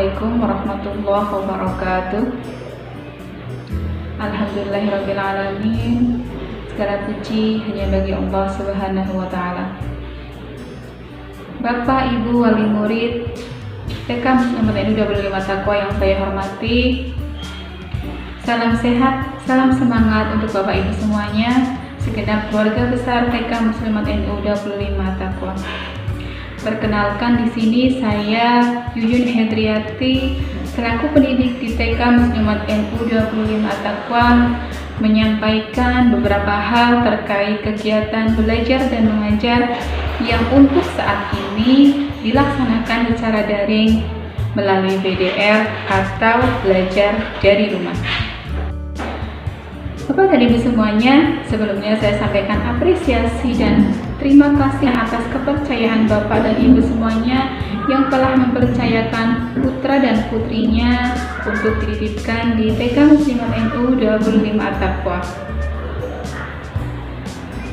Assalamualaikum warahmatullahi wabarakatuh. Alhamdulillahirrabbilalamin. Segala puji hanya bagi Allah Subhanahu wa Ta'ala. Bapak, Ibu, wali murid TK Muslimat NU 25 Taqwa yang saya hormati, salam sehat, salam semangat untuk Bapak Ibu semuanya, segenap keluarga besar TK Muslimat NU 25 Taqwa. Perkenalkan, di sini saya Yuyun Hedriati selaku pendidik di TK Muslimat NU 25 Taqwa menyampaikan beberapa hal terkait kegiatan belajar dan mengajar yang untuk saat ini dilaksanakan secara daring melalui BDR atau belajar dari rumah. Bapak dan Ibu semuanya, sebelumnya saya sampaikan apresiasi dan terima kasih atas kepercayaan Bapak dan Ibu semuanya yang telah mempercayakan putra dan putrinya untuk dititipkan di TK Muslimat NU 25 Taqwa.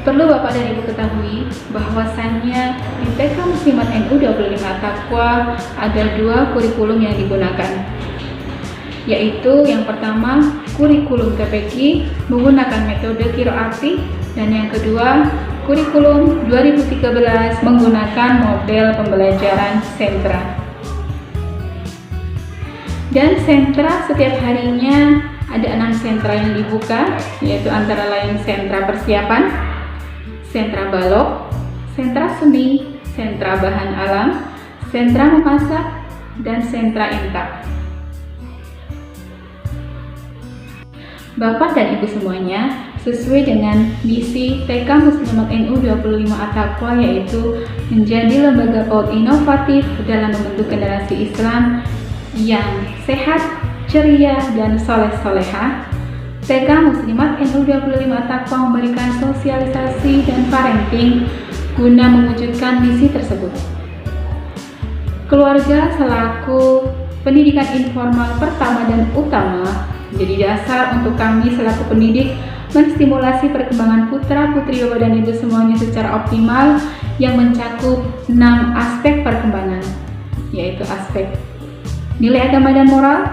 Perlu Bapak dan Ibu ketahui bahwasannya di TK Muslimat NU 25 Taqwa ada dua kurikulum yang digunakan, yaitu yang pertama kurikulum TPQ menggunakan metode Qiroati, dan yang kedua kurikulum 2013 menggunakan model pembelajaran sentra. Dan sentra setiap harinya ada 6 sentra yang dibuka, yaitu antara lain sentra persiapan, sentra balok, sentra seni, sentra bahan alam, sentra memasak, dan sentra intak. Bapak dan Ibu semuanya, sesuai dengan misi TK Muslimat NU 25 Taqwa, yaitu menjadi lembaga PAUD inovatif dalam membentuk generasi Islam yang sehat, ceria, dan soleh-soleha. TK Muslimat NU 25 Taqwa memberikan sosialisasi dan parenting guna mewujudkan misi tersebut. Keluarga selaku pendidikan informal pertama dan utama menjadi dasar untuk kami selaku pendidik menstimulasi perkembangan putra-putri Bapak dan Ibu semuanya secara optimal yang mencakup 6 aspek perkembangan, yaitu aspek nilai agama dan moral,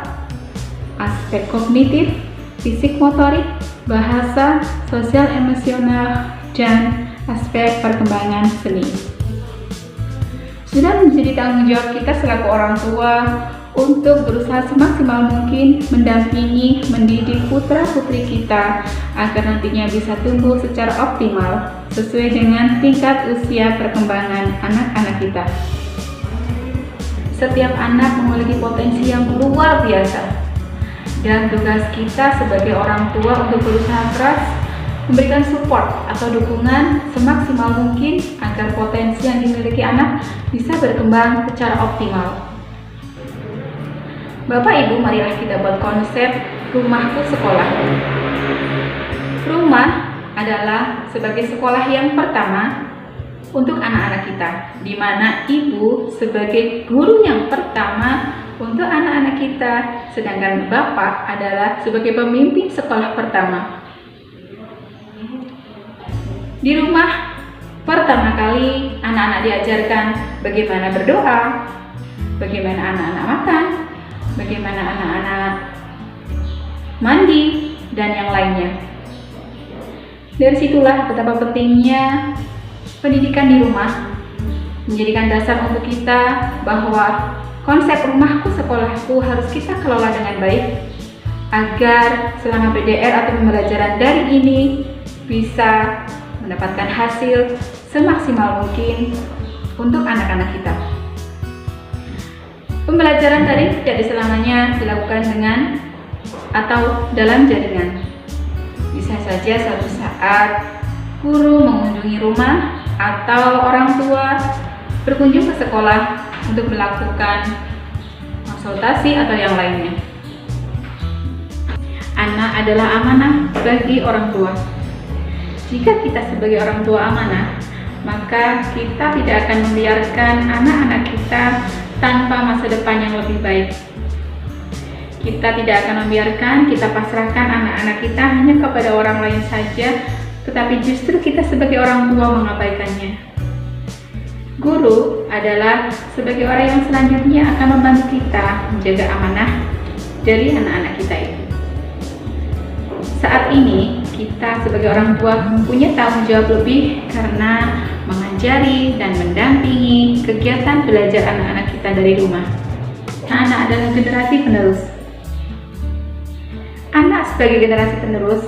aspek kognitif, fisik motorik, bahasa, sosial emosional, dan aspek perkembangan seni. Sudah menjadi tanggung jawab kita selaku orang tua untuk berusaha semaksimal mungkin mendampingi, mendidik putra-putri kita agar nantinya bisa tumbuh secara optimal sesuai dengan tingkat usia perkembangan anak-anak kita. Setiap anak memiliki potensi yang luar biasa, dan tugas kita sebagai orang tua untuk berusaha keras memberikan support atau dukungan semaksimal mungkin agar potensi yang dimiliki anak bisa berkembang secara optimal. Bapak Ibu, marilah kita buat konsep rumahku sekolah. Rumah adalah sebagai sekolah yang pertama untuk anak-anak kita, di mana ibu sebagai guru yang pertama untuk anak-anak kita, sedangkan bapak adalah sebagai pemimpin sekolah pertama. Di rumah pertama kali anak-anak diajarkan bagaimana berdoa, bagaimana anak-anak makan, bagaimana anak-anak mandi, dan yang lainnya. Dari situlah betapa pentingnya pendidikan di rumah menjadikan dasar untuk kita bahwa konsep rumahku sekolahku harus kita kelola dengan baik agar selama BDR atau pembelajaran daring ini bisa mendapatkan hasil semaksimal mungkin untuk anak-anak kita. Pembelajaran daring tidak selamanya dilakukan dengan atau dalam jaringan. Bisa saja suatu saat guru mengunjungi rumah atau orang tua berkunjung ke sekolah untuk melakukan konsultasi atau yang lainnya. Anak adalah amanah bagi orang tua. Jika kita sebagai orang tua amanah, maka kita tidak akan membiarkan anak-anak kita tanpa masa depan yang lebih baik. Kita tidak akan membiarkan, kita pasrahkan anak-anak kita hanya kepada orang lain saja, tetapi justru kita sebagai orang tua mengabaikannya. Guru adalah sebagai orang yang selanjutnya akan membantu kita menjaga amanah dari anak-anak kita itu. Saat ini kita sebagai orang tua punya tanggung jawab lebih karena mengajari dan mendampingi kegiatan belajar anak-anak kita dari rumah. Anak adalah generasi penerus. Anak sebagai generasi penerus,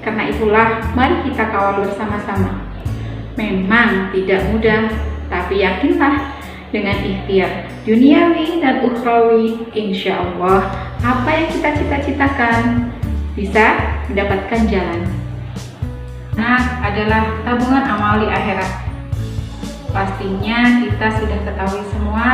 karena itulah mari kita kawal bersama-sama. Memang tidak mudah, tapi yakinlah dengan ikhtiar duniawi dan ukhrawi, insya Allah apa yang kita cita-citakan bisa mendapatkan jalan. Anak adalah tabungan amal di akhirat. Pastinya kita sudah ketahui semua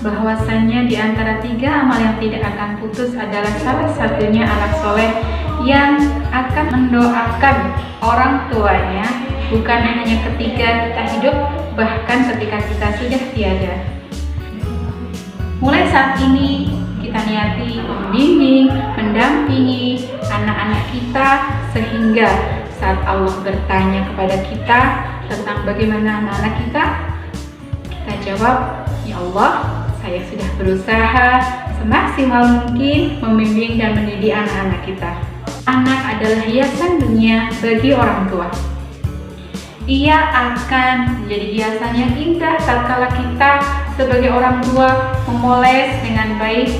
bahwasannya di antara 3 amal yang tidak akan putus adalah salah satunya anak soleh yang akan mendoakan orang tuanya bukan hanya ketika kita hidup, bahkan ketika kita sudah tiada. Mulai saat ini kita niati membimbing, mendampingi anak-anak kita sehingga saat Allah bertanya kepada kita tentang bagaimana anak-anak kita jawab, ya Allah, saya sudah berusaha semaksimal mungkin membimbing dan mendidik anak-anak kita. Anak adalah hiasan dunia bagi orang tua. Ia akan menjadi hiasan yang indah tatkala kita sebagai orang tua memoles dengan baik,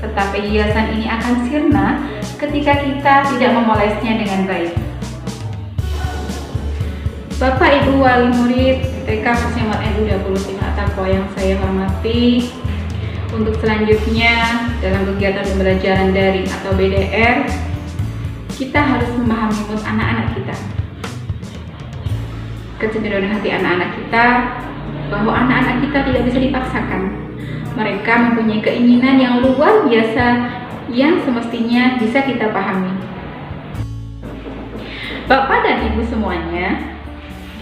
tetapi hiasan ini akan sirna ketika kita tidak memolesnya dengan baik. Bapak Ibu wali murid TK Pusat NU 25 At-Taqwa yang saya hormati, untuk selanjutnya dalam kegiatan pembelajaran daring atau BDR, kita harus memahami mood anak-anak kita, kecenderungan hati anak-anak kita, bahwa anak-anak kita tidak bisa dipaksakan. Mereka mempunyai keinginan yang luar biasa yang semestinya bisa kita pahami. Bapak dan Ibu semuanya,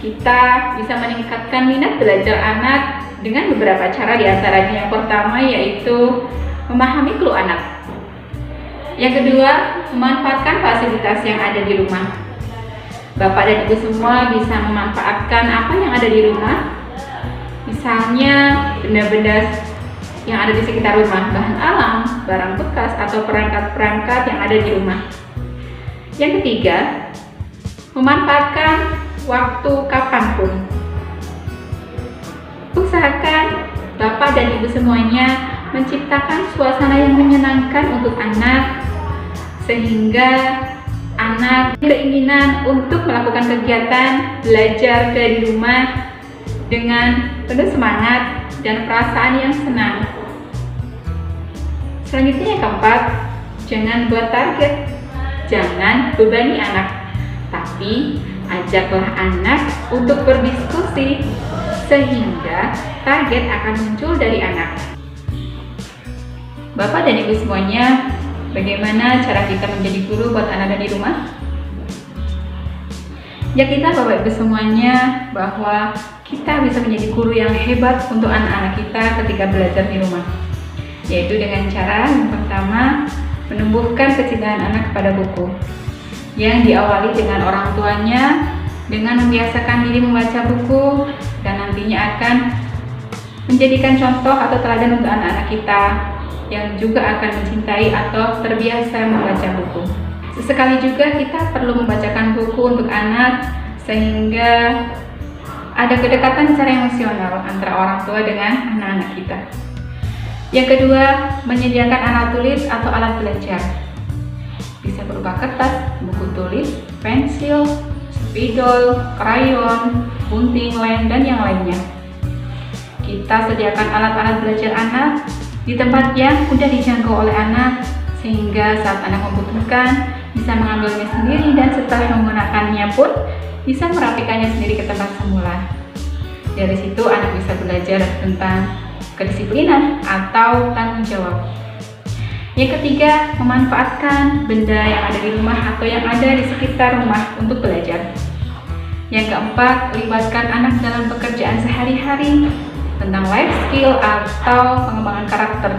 kita bisa meningkatkan minat belajar anak dengan beberapa cara, diantaranya yang pertama yaitu memahami keluh anak. Yang kedua, memanfaatkan fasilitas yang ada di rumah. Bapak dan Ibu semua bisa memanfaatkan apa yang ada di rumah, misalnya benda-benda yang ada di sekitar rumah, bahan alam, barang bekas, atau perangkat-perangkat yang ada di rumah. Yang ketiga, memanfaatkan waktu kapanpun. Usahakan Bapak dan Ibu semuanya menciptakan suasana yang menyenangkan untuk anak, sehingga anak keinginan untuk melakukan kegiatan belajar dari rumah dengan penuh semangat dan perasaan yang senang. Selanjutnya yang keempat, jangan buat target, jangan bebani anak, tapi ajaklah anak untuk berdiskusi sehingga target akan muncul dari anak. Bapak dan Ibu semuanya, bagaimana cara kita menjadi guru buat anak-anak di rumah? Ya, kita Bapak Ibu semuanya bahwa kita bisa menjadi guru yang hebat untuk anak-anak kita ketika belajar di rumah, yaitu dengan cara yang pertama, menumbuhkan kecintaan anak kepada buku, yang diawali dengan orang tuanya dengan membiasakan diri membaca buku dan nantinya akan menjadikan contoh atau teladan untuk anak-anak kita yang juga akan mencintai atau terbiasa membaca buku. Sesekali juga kita perlu membacakan buku untuk anak sehingga ada kedekatan secara emosional antara orang tua dengan anak-anak kita. Yang kedua, menyediakan alat tulis atau alat belajar. Bisa berupa kertas, buku tulis, pensil, spidol, krayon, gunting, lem, dan yang lainnya. Kita sediakan alat-alat belajar anak di tempat yang mudah dijangkau oleh anak, sehingga saat anak membutuhkan bisa mengambilnya sendiri dan setelah menggunakannya pun bisa merapikannya sendiri ke tempat semula. Dari situ anak bisa belajar tentang kedisiplinan atau tanggung jawab. Yang ketiga, memanfaatkan benda yang ada di rumah atau yang ada di sekitar rumah untuk belajar. Yang keempat, libatkan anak dalam pekerjaan sehari-hari tentang life skill atau pengembangan karakter.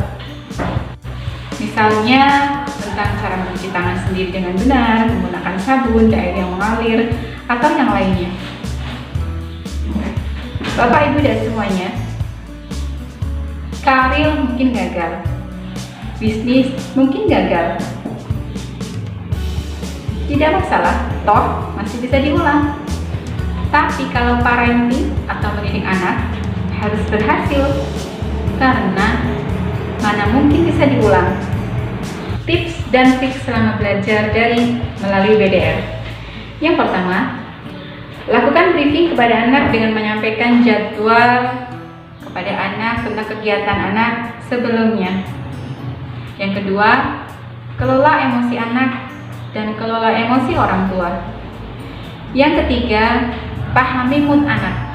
Misalnya tentang cara mencuci tangan sendiri dengan benar, menggunakan sabun, air yang mengalir, atau yang lainnya. Bapak Ibu dan semuanya, karir mungkin gagal, bisnis mungkin gagal. Tidak masalah, toh masih bisa diulang. Tapi kalau parenting atau mendidik anak harus berhasil, karena mana mungkin bisa diulang. Tips dan trik selama belajar melalui BDR. Yang pertama, lakukan briefing kepada anak dengan menyampaikan jadwal kepada anak tentang kegiatan anak sebelumnya. Yang kedua, kelola emosi anak dan kelola emosi orang tua. Yang ketiga, pahami mood anak.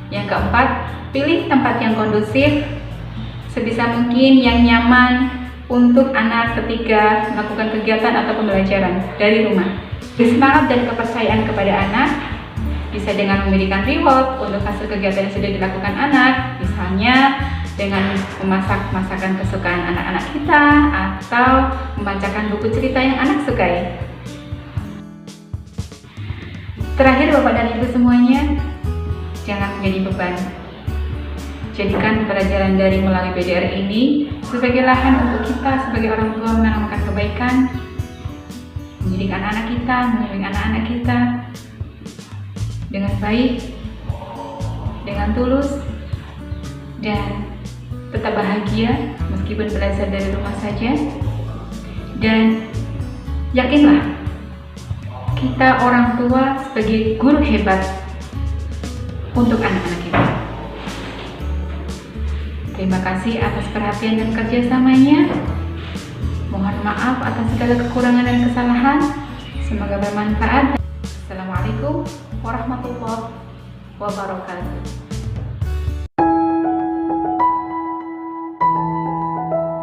Yang keempat, pilih tempat yang kondusif, sebisa mungkin yang nyaman untuk anak ketika melakukan kegiatan atau pembelajaran dari rumah. Semangat dan kepercayaan kepada anak bisa dengan memberikan reward untuk hasil kegiatan yang sudah dilakukan anak, misalnya dengan memasak masakan kesukaan anak-anak kita atau membacakan buku cerita yang anak sukai. Terakhir, Bapak dan Ibu semuanya, jangan menjadi beban. Jadikan pembelajaran daring melalui BDR ini sebagai lahan untuk kita sebagai orang tua menanamkan kebaikan, mendidik anak-anak kita, membimbing anak-anak kita dengan baik, dengan tulus, dan tetap bahagia meskipun belajar dari rumah saja. Dan yakinlah, kita orang tua sebagai guru hebat untuk anak-anak kita. Terima kasih atas perhatian dan kerjasamanya. Mohon maaf atas segala kekurangan dan kesalahan. Semoga bermanfaat. Assalamualaikum warahmatullahi wabarakatuh.